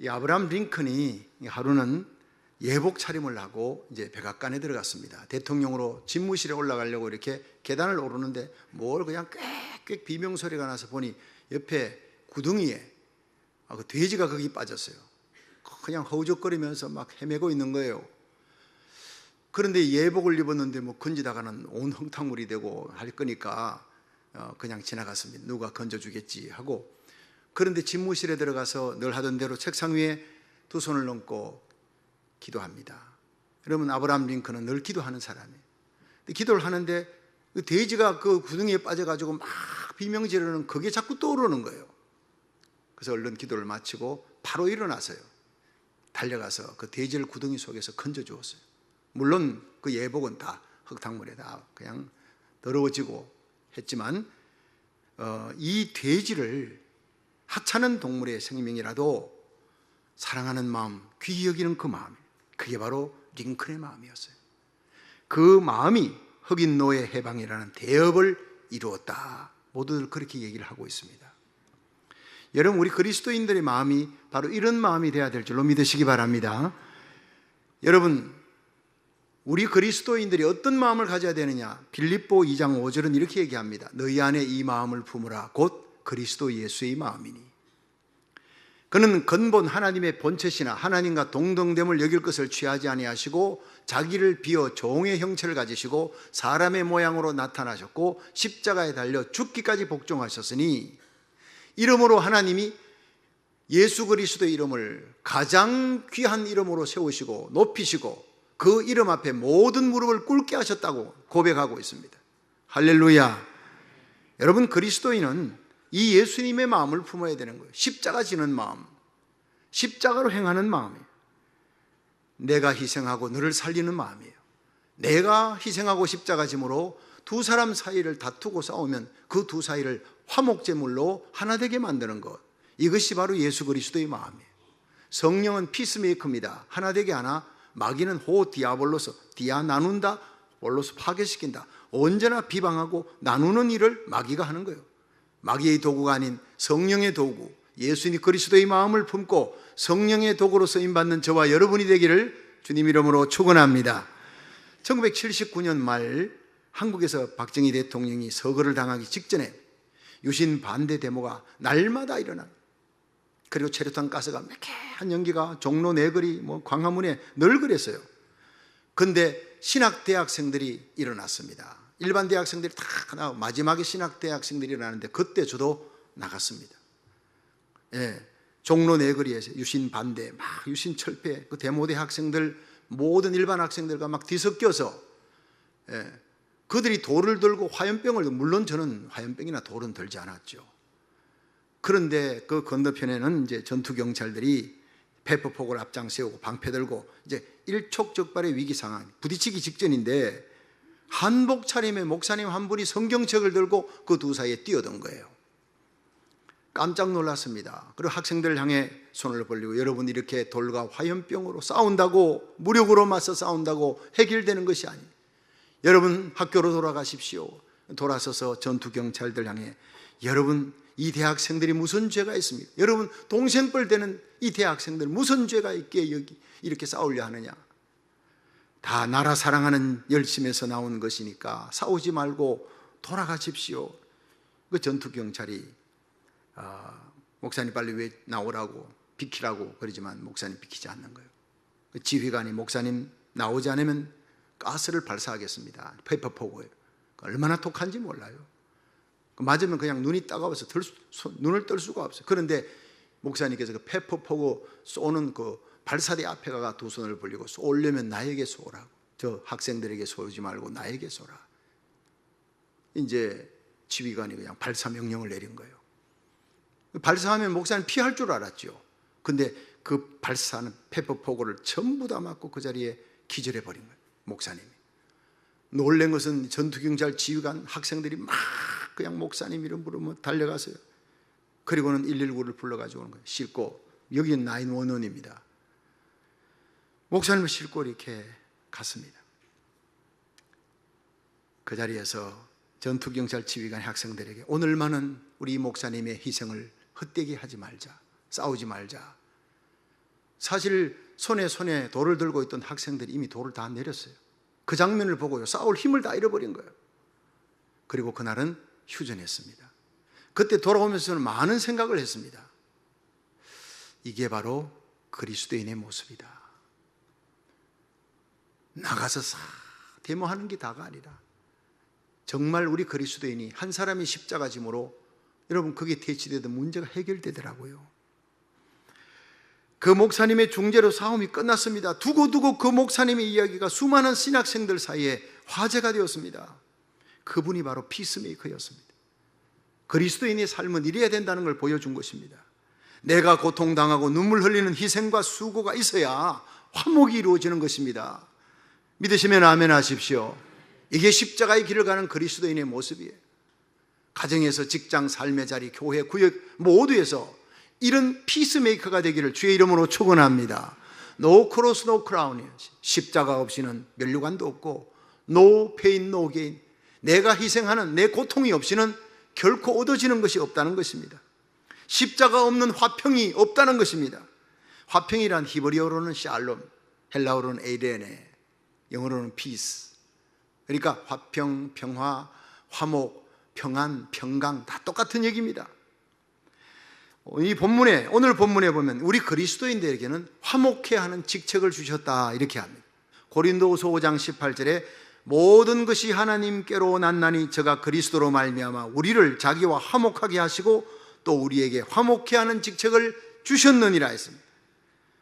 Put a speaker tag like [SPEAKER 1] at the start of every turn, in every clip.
[SPEAKER 1] 이 아브라함 링컨이 하루는 예복 차림을 하고 이제 백악관에 들어갔습니다. 대통령으로 집무실에 올라가려고 이렇게 계단을 오르는데 뭘 그냥 꽥꽥 비명소리가 나서 보니 옆에 구덩이에 그 돼지가 거기 빠졌어요. 그냥 허우적거리면서 막 헤매고 있는 거예요. 그런데 예복을 입었는데 뭐 건지다가는 온 흙탕물이 되고 할 거니까 그냥 지나갔습니다. 누가 건져주겠지 하고. 그런데 집무실에 들어가서 늘 하던 대로 책상 위에 두 손을 얹고 기도합니다. 여러분, 아브라함 링컨은 늘 기도하는 사람이에요. 기도를 하는데 그 돼지가 그 구덩이에 빠져가지고 막 비명 지르는 그게 자꾸 떠오르는 거예요. 그래서 얼른 기도를 마치고 바로 일어나서요, 달려가서 그 돼지를 구덩이 속에서 건져주었어요. 물론 그 예복은 다 흙탕물에 다 그냥 더러워지고 했지만 이 돼지를 하찮은 동물의 생명이라도 사랑하는 마음, 귀히 여기는 그 마음, 그게 바로 링컨의 마음이었어요. 그 마음이 흑인 노예 해방이라는 대업을 이루었다. 모두들 그렇게 얘기를 하고 있습니다. 여러분, 우리 그리스도인들의 마음이 바로 이런 마음이 되어야 될 줄로 믿으시기 바랍니다. 여러분, 우리 그리스도인들이 어떤 마음을 가져야 되느냐? 빌립보 2장 5절은 이렇게 얘기합니다. 너희 안에 이 마음을 품으라. 곧 그리스도 예수의 마음이니. 그는 근본 하나님의 본체시나 하나님과 동등됨을 여길 것을 취하지 아니하시고 자기를 비어 종의 형체를 가지시고 사람의 모양으로 나타나셨고 십자가에 달려 죽기까지 복종하셨으니, 이름으로 하나님이 예수 그리스도의 이름을 가장 귀한 이름으로 세우시고 높이시고 그 이름 앞에 모든 무릎을 꿇게 하셨다고 고백하고 있습니다. 할렐루야. 여러분, 그리스도인은 이 예수님의 마음을 품어야 되는 거예요. 십자가 지는 마음, 십자가로 행하는 마음이에요. 내가 희생하고 너를 살리는 마음이에요. 내가 희생하고 십자가 짐으로 두 사람 사이를 다투고 싸우면 그 두 사이를 화목제물로 하나 되게 만드는 것, 이것이 바로 예수 그리스도의 마음이에요. 성령은 피스메이커입니다. 하나 되게 하나. 마귀는 호 디아볼로스, 디아 나눈다, 볼로스 파괴시킨다. 언제나 비방하고 나누는 일을 마귀가 하는 거예요. 마귀의 도구가 아닌 성령의 도구, 예수님 그리스도의 마음을 품고 성령의 도구로 쓰임받는 저와 여러분이 되기를 주님 이름으로 축원합니다. 1979년 말 한국에서 박정희 대통령이 서거를 당하기 직전에 유신 반대 데모가 날마다 일어납니다. 그리고 체류탄 가스가 매캐한 연기가 종로 내거리 광화문에 늘 그랬어요. 그런데 신학대학생들이 일어났습니다. 일반 대학생들이 다 나오고 마지막에 신학대학생들이 일어나는데 그때 저도 나갔습니다. 종로 내거리에서 유신 반대, 막 유신 철폐, 그 데모대 학생들, 모든 일반 학생들과 막 뒤섞여서 그들이 돌을 들고 화염병을, 물론 저는 화염병이나 돌은 들지 않았죠. 그런데 그 건너편에는 이제 전투경찰들이 페퍼폭을 앞장 세우고 방패 들고 이제 일촉즉발의 위기 상황, 부딪히기 직전인데 한복 차림의 목사님 한 분이 성경책을 들고 그 두 사이에 뛰어든 거예요. 깜짝 놀랐습니다. 그리고 학생들을 향해 손을 벌리고, 여러분, 이렇게 돌과 화염병으로 싸운다고, 무력으로 맞서 싸운다고 해결되는 것이 아니에요. 여러분, 학교로 돌아가십시오. 돌아서서 전투경찰들 향해, 여러분, 이 대학생들이 무슨 죄가 있습니까? 여러분, 동생뻘 되는 이 대학생들 무슨 죄가 있기에 여기 이렇게 싸우려 하느냐? 다 나라 사랑하는 열심에서 나온 것이니까 싸우지 말고 돌아가십시오. 그 전투경찰이 목사님 빨리 왜 나오라고, 비키라고 그러지만 목사님 비키지 않는 거예요. 그 지휘관이 목사님 나오지 않으면 가스를 발사하겠습니다. 페퍼포고예요. 얼마나 독한지 몰라요. 맞으면 그냥 눈이 따가워서 눈을 뜰 수가 없어요. 그런데 목사님께서 그 페퍼포고 쏘는 그 발사대 앞에 가가 두 손을 벌리고, 쏘려면 나에게 쏘라고, 저 학생들에게 쏘지 말고 나에게 쏘라. 이제 지휘관이 그냥 발사 명령을 내린 거예요. 발사하면 목사님 피할 줄 알았죠. 근데 그 발사하는 페퍼포고를 전부 다 맞고 그 자리에 기절해 버린 거예요, 목사님이. 놀란 것은 전투경찰 지휘관 학생들이 막 그냥 목사님 이름 부르면 달려가서요. 그리고는 119를 불러가지고 오는 거예요. 싣고, 여기는 911입니다. 목사님을 싣고 이렇게 갔습니다. 그 자리에서 전투경찰 지휘관 학생들에게, 오늘만은 우리 목사님의 희생을 헛되게 하지 말자, 싸우지 말자. 사실 손에 돌을 들고 있던 학생들이 이미 돌을 다 내렸어요. 그 장면을 보고요, 싸울 힘을 다 잃어버린 거예요. 그리고 그날은 휴전했습니다. 그때 돌아오면서 저는 많은 생각을 했습니다. 이게 바로 그리스도인의 모습이다. 나가서 데모하는 게 다가 아니라 정말 우리 그리스도인이 한 사람이 십자가 짐으로 여러분 그게 대치되던 문제가 해결되더라고요. 그 목사님의 중재로 싸움이 끝났습니다. 두고두고 그 목사님의 이야기가 수많은 신학생들 사이에 화제가 되었습니다. 그분이 바로 피스메이커였습니다. 그리스도인의 삶은 이래야 된다는 걸 보여준 것입니다. 내가 고통당하고 눈물 흘리는 희생과 수고가 있어야 화목이 이루어지는 것입니다. 믿으시면 아멘 하십시오. 이게 십자가의 길을 가는 그리스도인의 모습이에요. 가정에서 직장, 삶의 자리, 교회, 구역 모두에서 이런 피스메이커가 되기를 주의 이름으로 축원합니다. No cross, no crown. 십자가 없이는 면류관도 없고 No pain, no gain. 내가 희생하는 내 고통이 없이는 결코 얻어지는 것이 없다는 것입니다. 십자가 없는 화평이 없다는 것입니다. 화평이란 히브리어로는 샬롬, 헬라어로는 에이레네, 영어로는 peace. 그러니까 화평, 평화, 화목, 평안, 평강 다 똑같은 얘기입니다. 이 본문에, 오늘 본문에 보면 우리 그리스도인들에게는 화목해야 하는 직책을 주셨다 이렇게 합니다. 고린도후서 5장 18절에 모든 것이 하나님께로 났나니 저가 그리스도로 말미암아 우리를 자기와 화목하게 하시고 또 우리에게 화목해 하는 직책을 주셨느니라 했습니다.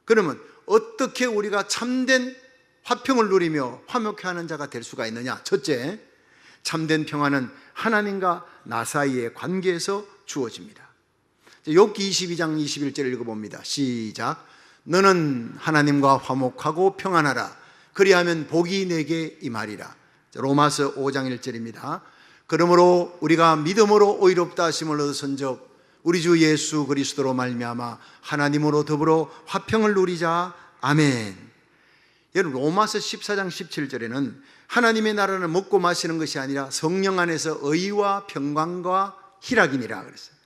[SPEAKER 1] 그러면 어떻게 우리가 참된 화평을 누리며 화목해 하는 자가 될 수가 있느냐? 첫째, 참된 평화는 하나님과 나 사이의 관계에서 주어집니다. 욥기 22장 21절을 읽어봅니다. 시작. 너는 하나님과 화목하고 평안하라. 그리하면 복이 내게 임하리라. 로마서 5장 1절입니다. 그러므로 우리가 믿음으로 의롭다 하심을 얻었은즉 우리 주 예수 그리스도로 말미암아 하나님으로 더불어 화평을 누리자. 아멘. 여러분 로마서 14장 17절에는 하나님의 나라는 먹고 마시는 것이 아니라 성령 안에서 의와 평강과 희락이니라 그랬어요.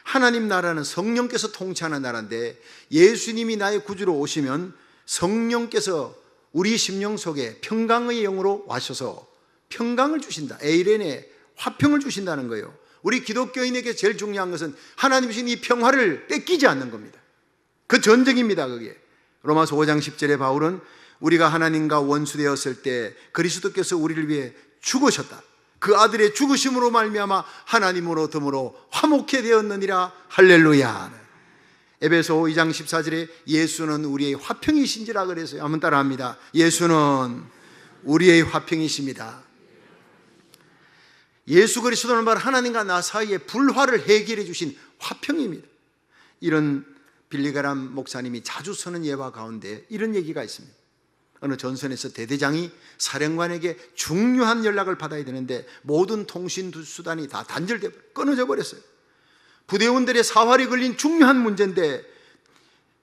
[SPEAKER 1] 하나님 나라는 성령께서 통치하는 나라인데 예수님이 나의 구주로 오시면 성령께서 우리 심령 속에 평강의 영으로 와셔서 평강을 주신다. 에이레네, 화평을 주신다는 거예요. 우리 기독교인에게 제일 중요한 것은 하나님이 주신 이 평화를 뺏기지 않는 겁니다. 그 전쟁입니다. 그게 로마서 5장 10절에 바울은 우리가 하나님과 원수되었을 때 그리스도께서 우리를 위해 죽으셨다. 그 아들의 죽으심으로 말미암아 하나님으로 더불어 화목해 되었느니라. 할렐루야. 에베소 2장 14절에 예수는 우리의 화평이신지라 그래서요. 한번 따라합니다. 예수는 우리의 화평이십니다. 예수 그리스도는 바로 하나님과 나 사이의 불화를 해결해 주신 화평입니다. 이런 빌리그람 목사님이 자주 쓰는 예화 가운데 이런 얘기가 있습니다. 어느 전선에서 대대장이 사령관에게 중요한 연락을 받아야 되는데 모든 통신 수단이 다 단절돼 끊어져 버렸어요. 부대원들의 사활이 걸린 중요한 문제인데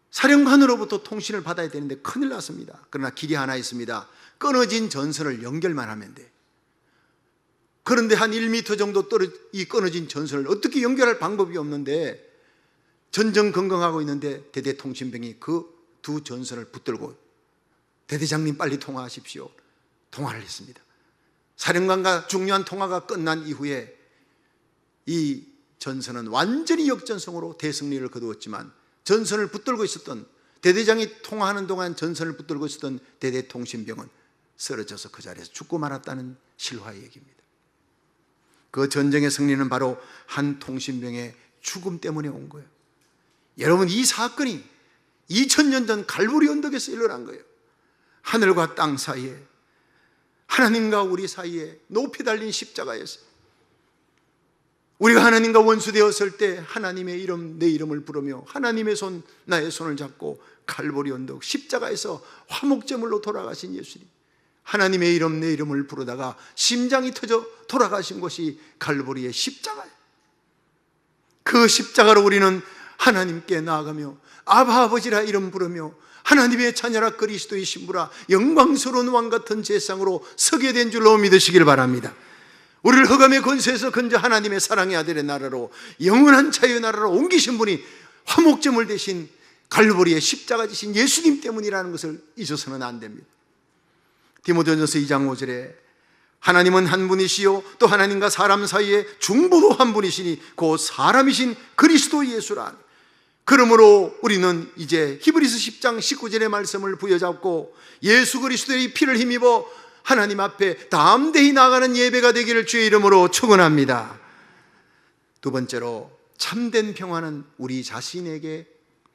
[SPEAKER 1] 사령관으로부터 통신을 받아야 되는데 큰일 났습니다. 그러나 길이 하나 있습니다. 끊어진 전선을 연결만 하면 돼. 그런데 한 1m 정도 이 끊어진 전선을 어떻게 연결할 방법이 없는데 전전긍긍하고 있는데 대대통신병이 그 두 전선을 붙들고 대대장님 빨리 통화하십시오. 통화를 했습니다. 사령관과 중요한 통화가 끝난 이후에 이 전선은 완전히 역전성으로 대승리를 거두었지만 전선을 붙들고 있었던 대대장이 통화하는 동안 전선을 붙들고 있었던 대대통신병은 쓰러져서 그 자리에서 죽고 말았다는 실화의 얘기입니다. 그 전쟁의 승리는 바로 한 통신병의 죽음 때문에 온 거예요. 여러분 이 사건이 2000년 전 갈보리 언덕에서 일어난 거예요. 하늘과 땅 사이에 하나님과 우리 사이에 높이 달린 십자가에서 우리가 하나님과 원수되었을 때 하나님의 이름 내 이름을 부르며 하나님의 손 나의 손을 잡고 갈보리 언덕 십자가에서 화목제물로 돌아가신 예수님, 하나님의 이름 내 이름을 부르다가 심장이 터져 돌아가신 것이 갈보리의 십자가예요. 그 십자가로 우리는 하나님께 나아가며 아바 아버지라 이름 부르며 하나님의 자녀라 그리스도의 신부라 영광스러운 왕같은 제상으로 서게 된 줄로 믿으시길 바랍니다. 우리를 흑암의 권세에서 건져 하나님의 사랑의 아들의 나라로 영원한 자유의 나라로 옮기신 분이 화목제물 대신 갈보리에 십자가 지신 예수님 때문이라는 것을 잊어서는 안 됩니다. 디모데전서 2장 5절에 하나님은 한 분이시요 또 하나님과 사람 사이에 중보도 한 분이시니 곧 사람이신 그리스도 예수라. 그러므로 우리는 이제 히브리서 10장 19절의 말씀을 부여잡고 예수 그리스도의 피를 힘입어 하나님 앞에 담대히 나아가는 예배가 되기를 주의 이름으로 축원합니다. 두 번째로 참된 평화는 우리 자신에게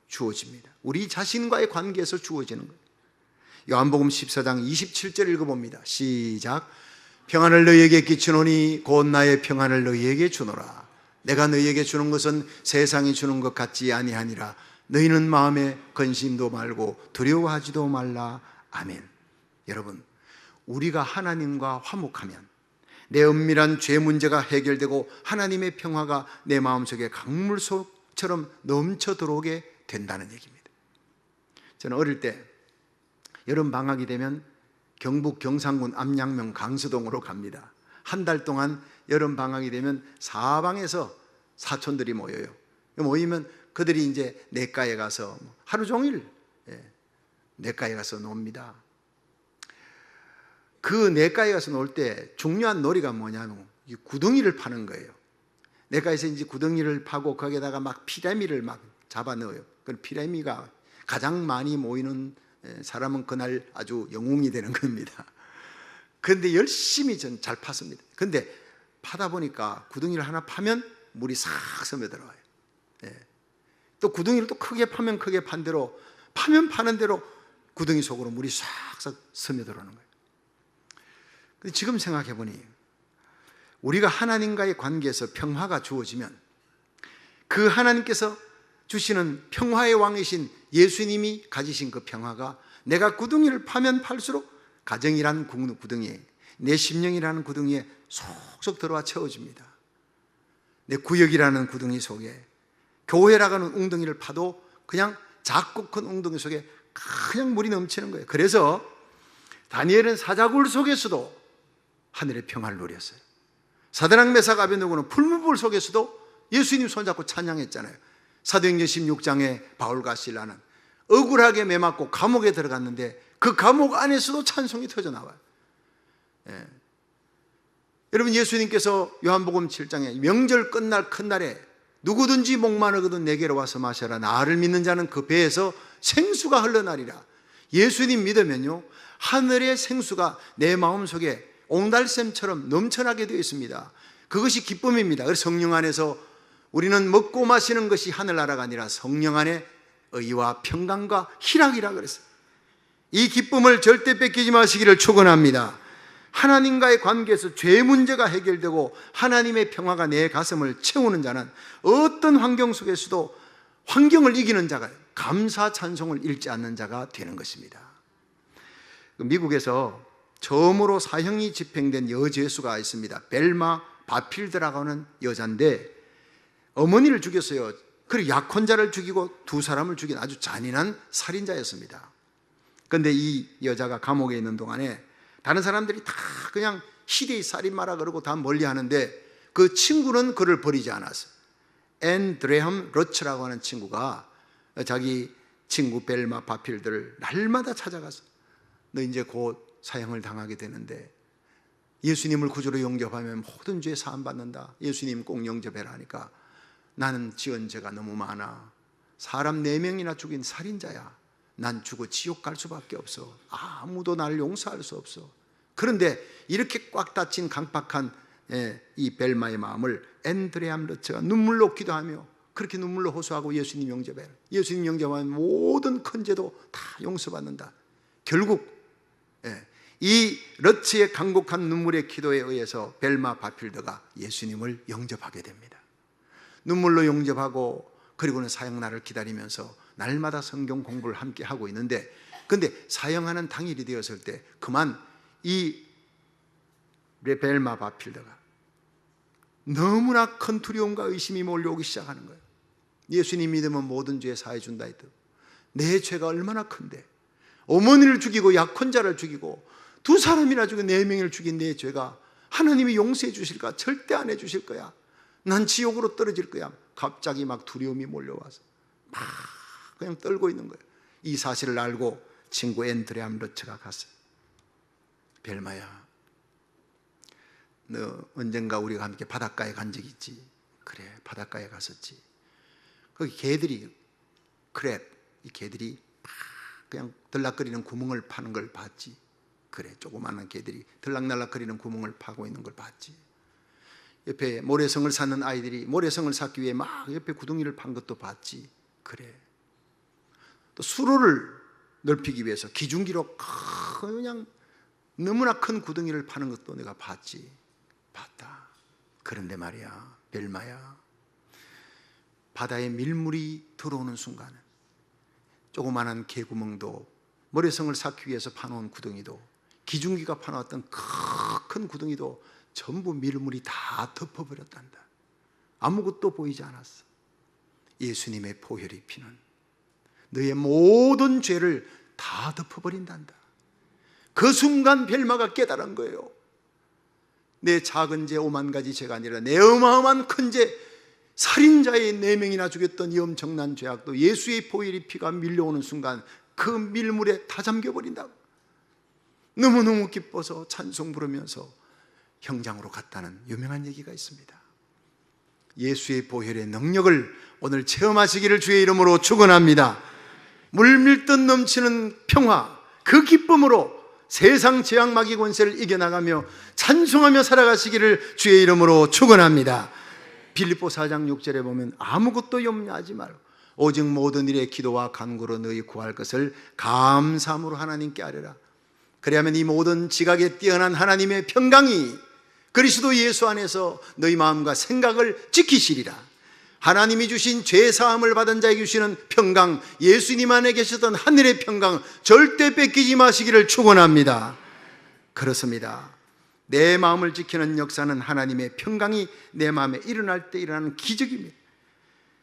[SPEAKER 1] 주어집니다. 우리 자신과의 관계에서 주어지는 거예요. 요한복음 14장 27절 읽어봅니다. 시작. 평안을 너희에게 끼치노니 곧 나의 평안을 너희에게 주노라. 내가 너희에게 주는 것은 세상이 주는 것 같지 아니하니라. 너희는 마음에 근심도 말고 두려워하지도 말라. 아멘. 여러분, 우리가 하나님과 화목하면 내 은밀한 죄 문제가 해결되고 하나님의 평화가 내 마음속에 강물속처럼 넘쳐 들어오게 된다는 얘기입니다. 저는 어릴 때 여름 방학이 되면 경북 경상군 암양면 강서동으로 갑니다. 한 달 동안 여름 방학이 되면 사방에서 사촌들이 모여요. 모이면 그들이 이제 냇가에 가서 하루 종일 냇가에 가서 놉니다. 그 냇가에 가서 놀 때 중요한 놀이가 뭐냐면 이 구덩이를 파는 거예요. 냇가에서 이제 구덩이를 파고 거기에다가 막 피라미를 막 잡아 넣어요. 그 피라미가 가장 많이 모이는 사람은 그날 아주 영웅이 되는 겁니다. 그런데 열심히 전 잘 팠습니다. 근데 파다 보니까 구덩이를 하나 파면 물이 싹 스며들어와요. 또 구덩이를 또 크게 파면 크게 판 대로 파면 파는 대로 구덩이 속으로 물이 싹싹 스며들어오는 거예요. 근데 지금 생각해 보니 우리가 하나님과의 관계에서 평화가 주어지면 그 하나님께서 주시는 평화의 왕이신 예수님이 가지신 그 평화가 내가 구덩이를 파면 팔수록 가정이라는 구덩이에, 내 심령이라는 구덩이에 속속 들어와 채워집니다. 내 구역이라는 구덩이 속에, 교회라는 웅덩이를 파도 그냥 작고 큰 웅덩이 속에 그냥 물이 넘치는 거예요. 그래서 다니엘은 사자굴 속에서도 하늘의 평화를 누렸어요. 사드락 메삭 아벤노고는 풀무불 속에서도 예수님 손잡고 찬양했잖아요. 사도행전 16장에 바울과 실라는 억울하게 매맞고 감옥에 들어갔는데 그 감옥 안에서도 찬송이 터져나와요. 여러분, 예수님께서 요한복음 7장에 명절 끝날 큰 날에 누구든지 목마르거든 내게로 와서 마셔라. 나를 믿는 자는 그 배에서 생수가 흘러나리라. 예수님 믿으면요, 하늘의 생수가 내 마음속에 옹달샘처럼 넘쳐나게 되어 있습니다. 그것이 기쁨입니다. 그래서 성령 안에서 우리는 먹고 마시는 것이 하늘나라가 아니라 성령 안에 의와 평강과 희락이라 그랬어요. 이 기쁨을 절대 뺏기지 마시기를 축원합니다. 하나님과의 관계에서 죄 문제가 해결되고 하나님의 평화가 내 가슴을 채우는 자는 어떤 환경 속에서도 환경을 이기는 자가, 감사 찬송을 잃지 않는 자가 되는 것입니다. 미국에서 처음으로 사형이 집행된 여죄수가 있습니다. 벨마 바필드라고 하는 여자인데 어머니를 죽였어요. 그리고 약혼자를 죽이고 두 사람을 죽인 아주 잔인한 살인자였습니다. 그런데 이 여자가 감옥에 있는 동안에 다른 사람들이 다 그냥 시대의 살인마라 그러고 다 멀리 하는데 그 친구는 그를 버리지 않았어요. 앤 드레함 러츠라고 하는 친구가 자기 친구 벨마 바필드를 날마다 찾아가서 너 이제 곧 사형을 당하게 되는데 예수님을 구주로 영접하면 모든 죄 사함 받는다. 예수님 꼭 영접해라 하니까 나는 지은 죄가 너무 많아. 사람 4명이나 죽인 살인자야. 난 죽어 지옥 갈 수밖에 없어. 아무도 나를 용서할 수 없어. 그런데 이렇게 꽉 닫힌 강팍한 이 벨마의 마음을 앤드레암 러츠가 눈물로 기도하며 그렇게 눈물로 호소하고 예수님 영접해라. 예수님 영접하면 모든 큰 죄도 다 용서받는다. 결국 이 러츠의 간곡한 눈물의 기도에 의해서 벨마 바필드가 예수님을 영접하게 됩니다. 눈물로 영접하고 그리고는 사형날을 기다리면서 날마다 성경 공부를 함께 하고 있는데, 근데 사형하는 당일이 되었을 때 그만 이 벨마 바필드가 너무나 큰 두려움과 의심이 몰려오기 시작하는 거예요. 예수님 믿으면 모든 죄 사해 준다 했던 내 죄가 얼마나 큰데, 어머니를 죽이고 약혼자를 죽이고 두 사람이나 죽인 4명을 죽인 내 죄가 하나님이 용서해 주실까? 절대 안 해 주실 거야. 난 지옥으로 떨어질 거야. 갑자기 막 두려움이 몰려와서 막 그냥 떨고 있는 거예요. 이 사실을 알고 친구 앤드레암 러처가 갔어요. 벨마야, 너 언젠가 우리가 함께 바닷가에 간 적 있지? 그래, 바닷가에 갔었지. 거기 개들이, 크랩, 이 개들이 막 그냥 들락거리는 구멍을 파는 걸 봤지. 그래, 조그마한 개들이 들락날락거리는 구멍을 파고 있는 걸 봤지. 옆에 모래성을 쌓는 아이들이 모래성을 쌓기 위해 막 옆에 구덩이를 판 것도 봤지. 그래. 또 수로를 넓히기 위해서 기중기로 그냥 너무나 큰 구덩이를 파는 것도 내가 봤지. 봤다. 그런데 말이야, 벨마야, 바다에 밀물이 들어오는 순간은 조그마한 개구멍도 모래성을 쌓기 위해서 파놓은 구덩이도 기중기가 파놓았던 큰 구덩이도 전부 밀물이 다 덮어버렸단다. 아무것도 보이지 않았어. 예수님의 보혈의 피는 너의 모든 죄를 다 덮어버린단다. 그 순간 벨마가 깨달은 거예요. 내 작은 죄 5만 가지 죄가 아니라 내 어마어마한 큰 죄, 살인자의 4명이나 죽였던 이 엄청난 죄악도 예수의 보혈의 피가 밀려오는 순간 그 밀물에 다 잠겨버린다고. 너무너무 기뻐서 찬송 부르면서 형장으로 갔다는 유명한 얘기가 있습니다. 예수의 보혈의 능력을 오늘 체험하시기를 주의 이름으로 축원합니다. 물밀듯 넘치는 평화, 그 기쁨으로 세상 재앙 마귀 권세를 이겨나가며 찬송하며 살아가시기를 주의 이름으로 축원합니다. 빌립보 4장 6절에 보면 아무것도 염려하지 말고 오직 모든 일에 기도와 간구로 너희 구할 것을 감사함으로 하나님께 아뢰라. 그리하면 이 모든 지각에 뛰어난 하나님의 평강이 그리스도 예수 안에서 너희 마음과 생각을 지키시리라. 하나님이 주신 죄사함을 받은 자에게 주시는 평강, 예수님 안에 계셨던 하늘의 평강 절대 뺏기지 마시기를 축원합니다. 그렇습니다. 내 마음을 지키는 역사는 하나님의 평강이 내 마음에 일어날 때 일어나는 기적입니다.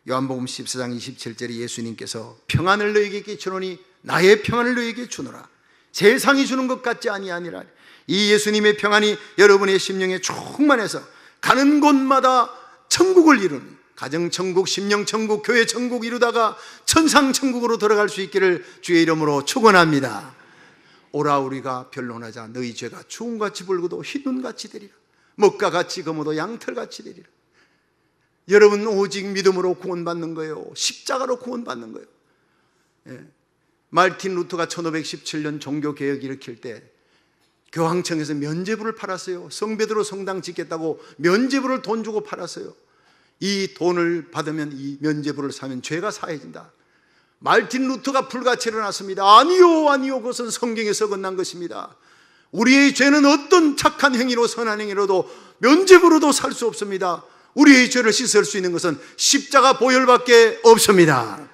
[SPEAKER 1] 요한복음 14장 27절에 예수님께서 평안을 너에게 끼치노니 나의 평안을 너에게 주노라. 세상이 주는 것 같지 아니하니라. 이 예수님의 평안이 여러분의 심령에 충만해서 가는 곳마다 천국을 이루는, 가정천국, 심령천국, 교회천국 이루다가 천상천국으로 들어갈 수 있기를 주의 이름으로 축원합니다. 오라 우리가 변론하자. 너희 죄가 주홍같이 붉어도 흰눈같이 되리라. 먹가같이 검어도 양털같이 되리라. 여러분 오직 믿음으로 구원받는 거예요. 십자가로 구원받는 거예요. 말틴 루터가 1517년 종교개혁 일으킬 때 교황청에서 면죄부를 팔았어요. 성베드로 성당 짓겠다고 면죄부를 돈 주고 팔았어요. 이 돈을 받으면, 이 면죄부를 사면 죄가 사해진다. 말틴 루터가 불같이 일어났습니다. 아니요, 아니요, 그것은 성경에서 건난 것입니다. 우리의 죄는 어떤 착한 행위로, 선한 행위로도 면죄부로도 살 수 없습니다. 우리의 죄를 씻을 수 있는 것은 십자가 보혈밖에 없습니다.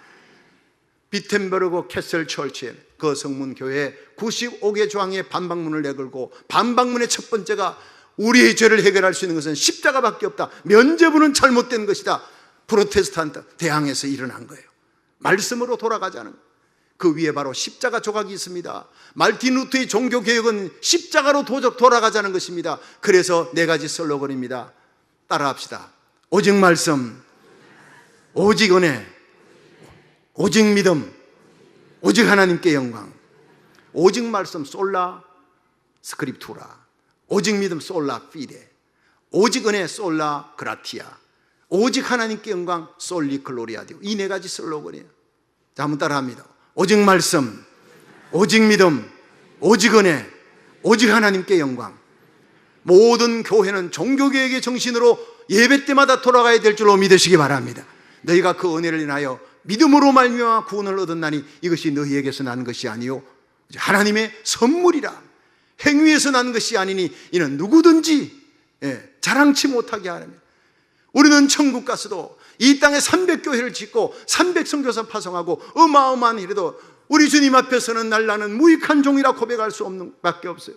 [SPEAKER 1] 비텐버그 캐슬 철치, 그 성문교회 95개 조항의 반박문을 내걸고 반박문의 첫 번째가 우리의 죄를 해결할 수 있는 것은 십자가밖에 없다. 면죄부는 잘못된 것이다. 프로테스탄트 대항에서 일어난 거예요. 말씀으로 돌아가자는 거예요. 그 위에 바로 십자가 조각이 있습니다. 말틴 루터의 종교개혁은 십자가로 돌아가자는 것입니다. 그래서 4가지 슬로건입니다. 따라합시다. 오직 말씀, 오직 은혜, 오직 믿음, 오직 하나님께 영광. 오직 말씀 솔라 스크립투라, 오직 믿음 솔라 피데, 오직 은혜 솔라 그라티아, 오직 하나님께 영광 솔리 글로리아디오. 이 4가지 슬로건이에요. 자, 한번 따라합니다. 오직 말씀, 오직 믿음, 오직 은혜, 오직 하나님께 영광. 모든 교회는 종교개혁의 정신으로 예배 때마다 돌아가야 될 줄로 믿으시기 바랍니다. 너희가 그 은혜를 인하여 믿음으로 말미암아 구원을 얻었나니 이것이 너희에게서 난 것이 아니요 하나님의 선물이라. 행위에서 난 것이 아니니 이는 누구든지 자랑치 못하게 하라며. 우리는 천국 가서도 이 땅에 300교회를 짓고 300선교사 파송하고 어마어마한 일에도 우리 주님 앞에서는 나는 무익한 종이라 고백할 수 없는 밖에 없어요.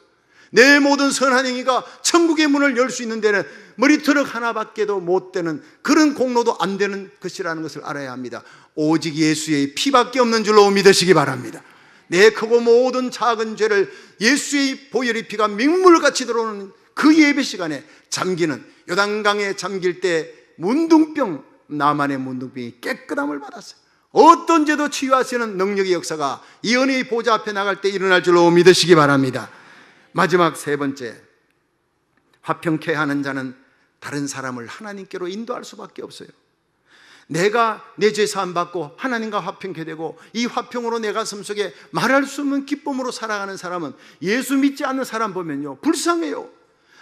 [SPEAKER 1] 내 모든 선한 행위가 천국의 문을 열 수 있는 데는 머리털럭 하나밖에도 못 되는, 그런 공로도 안 되는 것이라는 것을 알아야 합니다. 오직 예수의 피밖에 없는 줄로 믿으시기 바랍니다. 내 크고 모든 작은 죄를 예수의 보혈의 피가 맹물같이 들어오는 그 예배 시간에 잠기는, 요단강에 잠길 때 문둥병, 나만의 문둥병이 깨끗함을 받았어요. 어떤 죄도 치유하시는 능력의 역사가 이 은혜의 보좌 앞에 나갈 때 일어날 줄로 믿으시기 바랍니다. 마지막 세 번째, 화평케 하는 자는 다른 사람을 하나님께로 인도할 수밖에 없어요. 내가 내 죄 사함 받고 하나님과 화평케 되고 이 화평으로 내 가슴 속에 말할 수 없는 기쁨으로 살아가는 사람은, 예수 믿지 않는 사람 보면요 불쌍해요.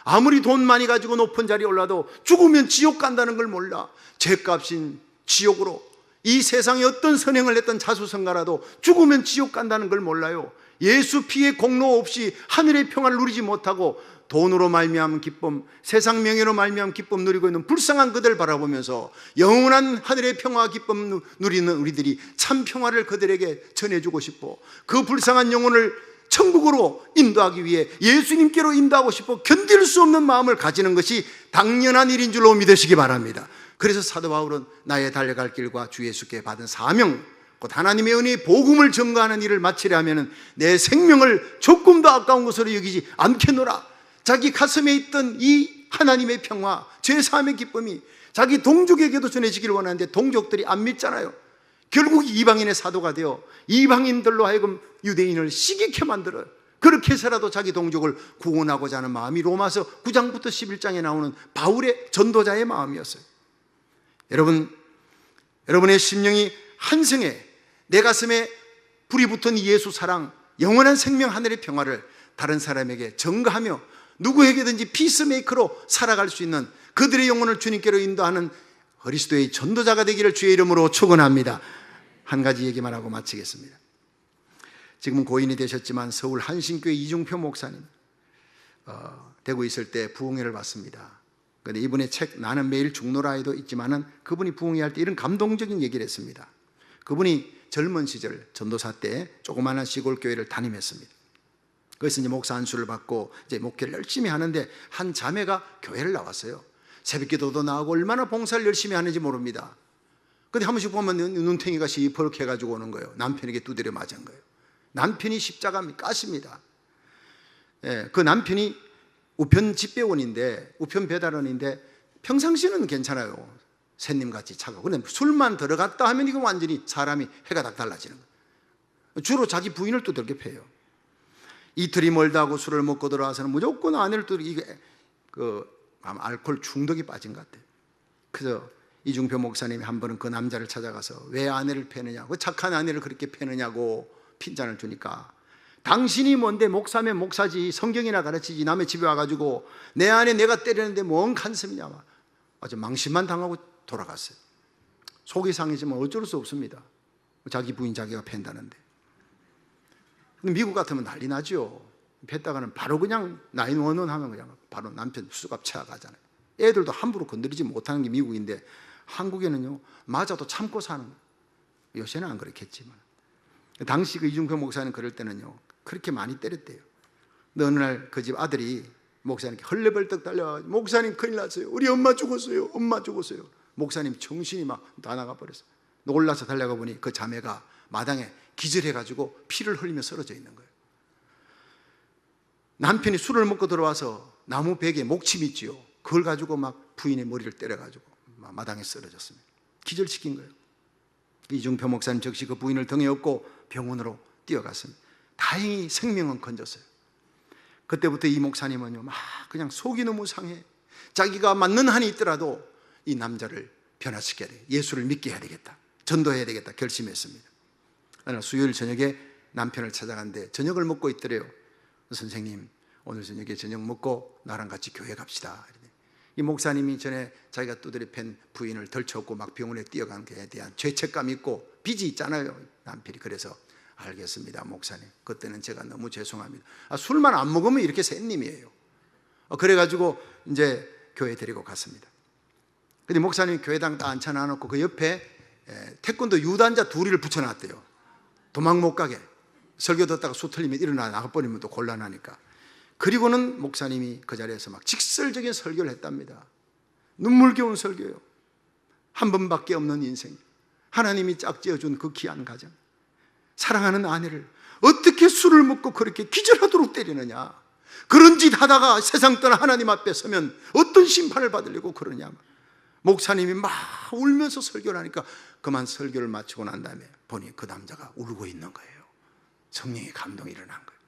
[SPEAKER 1] 아무리 돈 많이 가지고 높은 자리에 올라도 죽으면 지옥 간다는 걸 몰라. 죄값인 지옥으로, 이 세상에 어떤 선행을 했던 자수성가라도 죽으면 지옥 간다는 걸 몰라요. 예수 피의 공로 없이 하늘의 평화를 누리지 못하고 돈으로 말미암은 기쁨, 세상 명예로 말미암은 기쁨 누리고 있는 불쌍한 그들 바라보면서 영원한 하늘의 평화와 기쁨 누리는 우리들이 참 평화를 그들에게 전해주고 싶어, 그 불쌍한 영혼을 천국으로 인도하기 위해 예수님께로 인도하고 싶어 견딜 수 없는 마음을 가지는 것이 당연한 일인 줄로 믿으시기 바랍니다. 그래서 사도 바울은 나의 달려갈 길과 주 예수께 받은 사명, 곧 하나님의 은혜의 복음을 전가하는 일을 마치려 하면 내 생명을 조금도 아까운 것으로 여기지 않겠노라. 자기 가슴에 있던 이 하나님의 평화, 죄사함의 기쁨이 자기 동족에게도 전해지기를 원하는데 동족들이 안 믿잖아요. 결국 이방인의 사도가 되어 이방인들로 하여금 유대인을 시기케 만들어요. 그렇게 해서라도 자기 동족을 구원하고자 하는 마음이 로마서 9장부터 11장에 나오는 바울의 전도자의 마음이었어요. 여러분의 심령이 한성에 내 가슴에 불이 붙은 예수 사랑, 영원한 생명 하늘의 평화를 다른 사람에게 전가하며 누구에게든지 피스메이커로 살아갈 수 있는 그들의 영혼을 주님께로 인도하는 그리스도의 전도자가 되기를 주의 이름으로 축원합니다. 한 가지 얘기만 하고 마치겠습니다. 지금은 고인이 되셨지만 서울 한신교회 이중표 목사님, 되고 있을 때 부흥회를 봤습니다. 그런데 이분의 책 나는 매일 죽노라에도 있지만은 그분이 부흥회 할 때 이런 감동적인 얘기를 했습니다. 그분이 젊은 시절 전도사 때 조그마한 시골 교회를 담임했습니다. 그래서 이제 목사 안수를 받고 이제 목회를 열심히 하는데 한 자매가 교회를 나왔어요. 새벽기도도 나오고 얼마나 봉사를 열심히 하는지 모릅니다. 근데 한 번씩 보면 눈탱이가 시퍼렇게 해가지고 오는 거예요. 남편에게 두드려 맞은 거예요. 남편이 십자가 까십니다. 그 남편이 우편 집배원인데, 우편 배달원인데 평상시는 괜찮아요. 새님같이 차가워. 근데 술만 들어갔다 하면 이거 완전히 사람이 해가 딱 달라지는 거예요. 주로 자기 부인을 두들겨 패요. 이틀이 멀다 하고 술을 먹고 들어와서는 무조건 아내를 두들겨, 아마 알코올 중독이 빠진 것 같아요. 그래서 이중표 목사님이 한 번은 그 남자를 찾아가서 왜 아내를 패느냐고, 착한 아내를 그렇게 패느냐고 핀잔을 주니까, 당신이 뭔데 목사면 목사지, 성경이나 가르치지, 남의 집에 와가지고 내 아내 내가 때리는데 뭔 간섭이냐, 아주 망신만 당하고 돌아갔어요. 속이 상해지면 어쩔 수 없습니다. 자기 부인 자기가 팬다는데. 미국 같으면 난리 나죠. 팼다가는 바로 그냥 911 하면 그냥 바로 남편 수갑 채워가잖아요. 애들도 함부로 건드리지 못하는 게 미국인데, 한국에는요 맞아도 참고 사는 거예요. 요새는 안 그렇겠지만 당시 그 이중표 목사님 그럴 때는요 그렇게 많이 때렸대요. 근데 어느 날 그 집 아들이 목사님께 헐레벌떡 달려가지고, 목사님 큰일 났어요, 우리 엄마 죽었어요, 엄마 죽었어요. 목사님 정신이 막 다 나가버렸어요. 놀라서 달려가 보니 그 자매가 마당에 기절해가지고 피를 흘리며 쓰러져 있는 거예요. 남편이 술을 먹고 들어와서 나무 벽에 목침 있지요, 그걸 가지고 막 부인의 머리를 때려가지고 마당에 쓰러졌습니다. 기절시킨 거예요. 이중표 목사님 즉시 그 부인을 등에 업고 병원으로 뛰어갔습니다. 다행히 생명은 건졌어요. 그때부터 이 목사님은요 막 그냥 속이 너무 상해. 자기가 맞는 한이 있더라도 이 남자를 변화시켜야 돼, 예수를 믿게 해야 되겠다, 전도해야 되겠다 결심했습니다. 어느 날 수요일 저녁에 남편을 찾아갔는데 저녁을 먹고 있더래요. 선생님, 오늘 저녁에 저녁 먹고 나랑 같이 교회 갑시다. 이 목사님이 전에 자기가 두드려 팬 부인을 덜쳐업고 막 병원에 뛰어간 것에 대한 죄책감이 있고 빚이 있잖아요, 남편이. 그래서 알겠습니다 목사님, 그때는 제가 너무 죄송합니다. 술만 안 먹으면 이렇게 샌님이에요. 그래가지고 이제 교회 데리고 갔습니다. 근데 목사님이 교회당 딱 앉혀놔놓고 그 옆에 태권도 유단자 둘이를 붙여놨대요. 도망 못 가게. 설교 듣다가 수 틀리면 일어나 나가버리면 또 곤란하니까. 그리고는 목사님이 그 자리에서 막 직설적인 설교를 했답니다. 눈물겨운 설교예요. 한 번밖에 없는 인생, 하나님이 짝지어준 그 귀한 가정, 사랑하는 아내를 어떻게 술을 먹고 그렇게 기절하도록 때리느냐, 그런 짓 하다가 세상 떠나 하나님 앞에 서면 어떤 심판을 받으려고 그러냐. 목사님이 막 울면서 설교를 하니까 그만 설교를 마치고 난 다음에 보니 그 남자가 울고 있는 거예요. 성령의 감동이 일어난 거예요.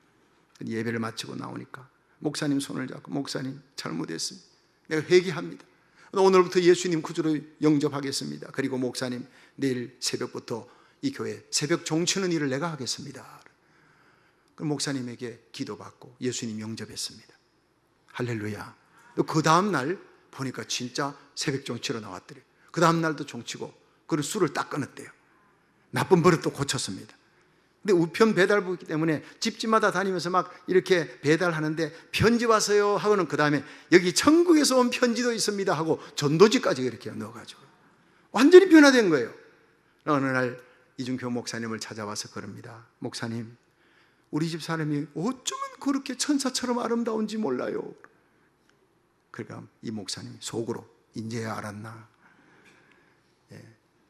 [SPEAKER 1] 예배를 마치고 나오니까 목사님 손을 잡고, 목사님 잘못했습니다. 내가 회개합니다. 오늘부터 예수님 구주로 영접하겠습니다. 그리고 목사님 내일 새벽부터 이 교회 새벽 종치는 일을 내가 하겠습니다. 그 목사님에게 기도받고 예수님 영접했습니다. 할렐루야. 그 다음날 보니까 진짜 새벽 종치러 나왔더래요. 그 다음날도 종치고 그리고 술을 딱 끊었대요. 나쁜 버릇도 고쳤습니다. 근데 우편 배달부이기 때문에 집집마다 다니면서 막 이렇게 배달하는데 편지 왔어요 하고는 그 다음에 여기 천국에서 온 편지도 있습니다 하고 전도지까지 이렇게 넣어가지고 완전히 변화된 거예요. 어느 날 이준교 목사님을 찾아와서 그럽니다. 목사님, 우리 집 사람이 어쩌면 그렇게 천사처럼 아름다운지 몰라요. 그러니까 이 목사님이 속으로 이제야 알았나.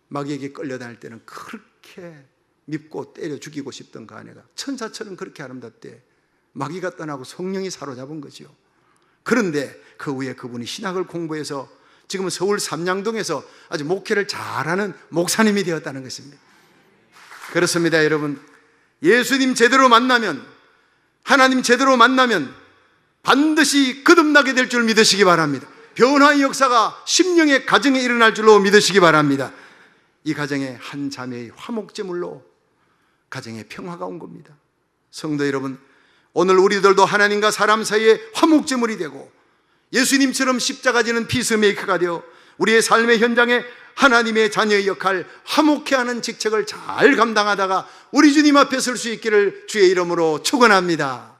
[SPEAKER 1] 마귀에게 끌려다닐 때는 그렇게 밉고 때려 죽이고 싶던 그 아내가 천사처럼 그렇게 아름답대 마귀가 떠나고 성령이 사로잡은 거죠. 그런데 그 후에 그분이 신학을 공부해서 지금은 서울 삼양동에서 아주 목회를 잘하는 목사님이 되었다는 것입니다. 그렇습니다, 여러분. 예수님 제대로 만나면, 하나님 제대로 만나면 반드시 거듭나게 될 줄 믿으시기 바랍니다. 변화의 역사가 심령의 가정에 일어날 줄로 믿으시기 바랍니다. 이 가정에 한 자매의 화목제물로 가정에 평화가 온 겁니다. 성도 여러분, 오늘 우리들도 하나님과 사람 사이에 화목제물이 되고 예수님처럼 십자가 지는 피스메이커가 되어 우리의 삶의 현장에 하나님의 자녀의 역할, 화목케 하는 직책을 잘 감당하다가 우리 주님 앞에 설 수 있기를 주의 이름으로 축원합니다.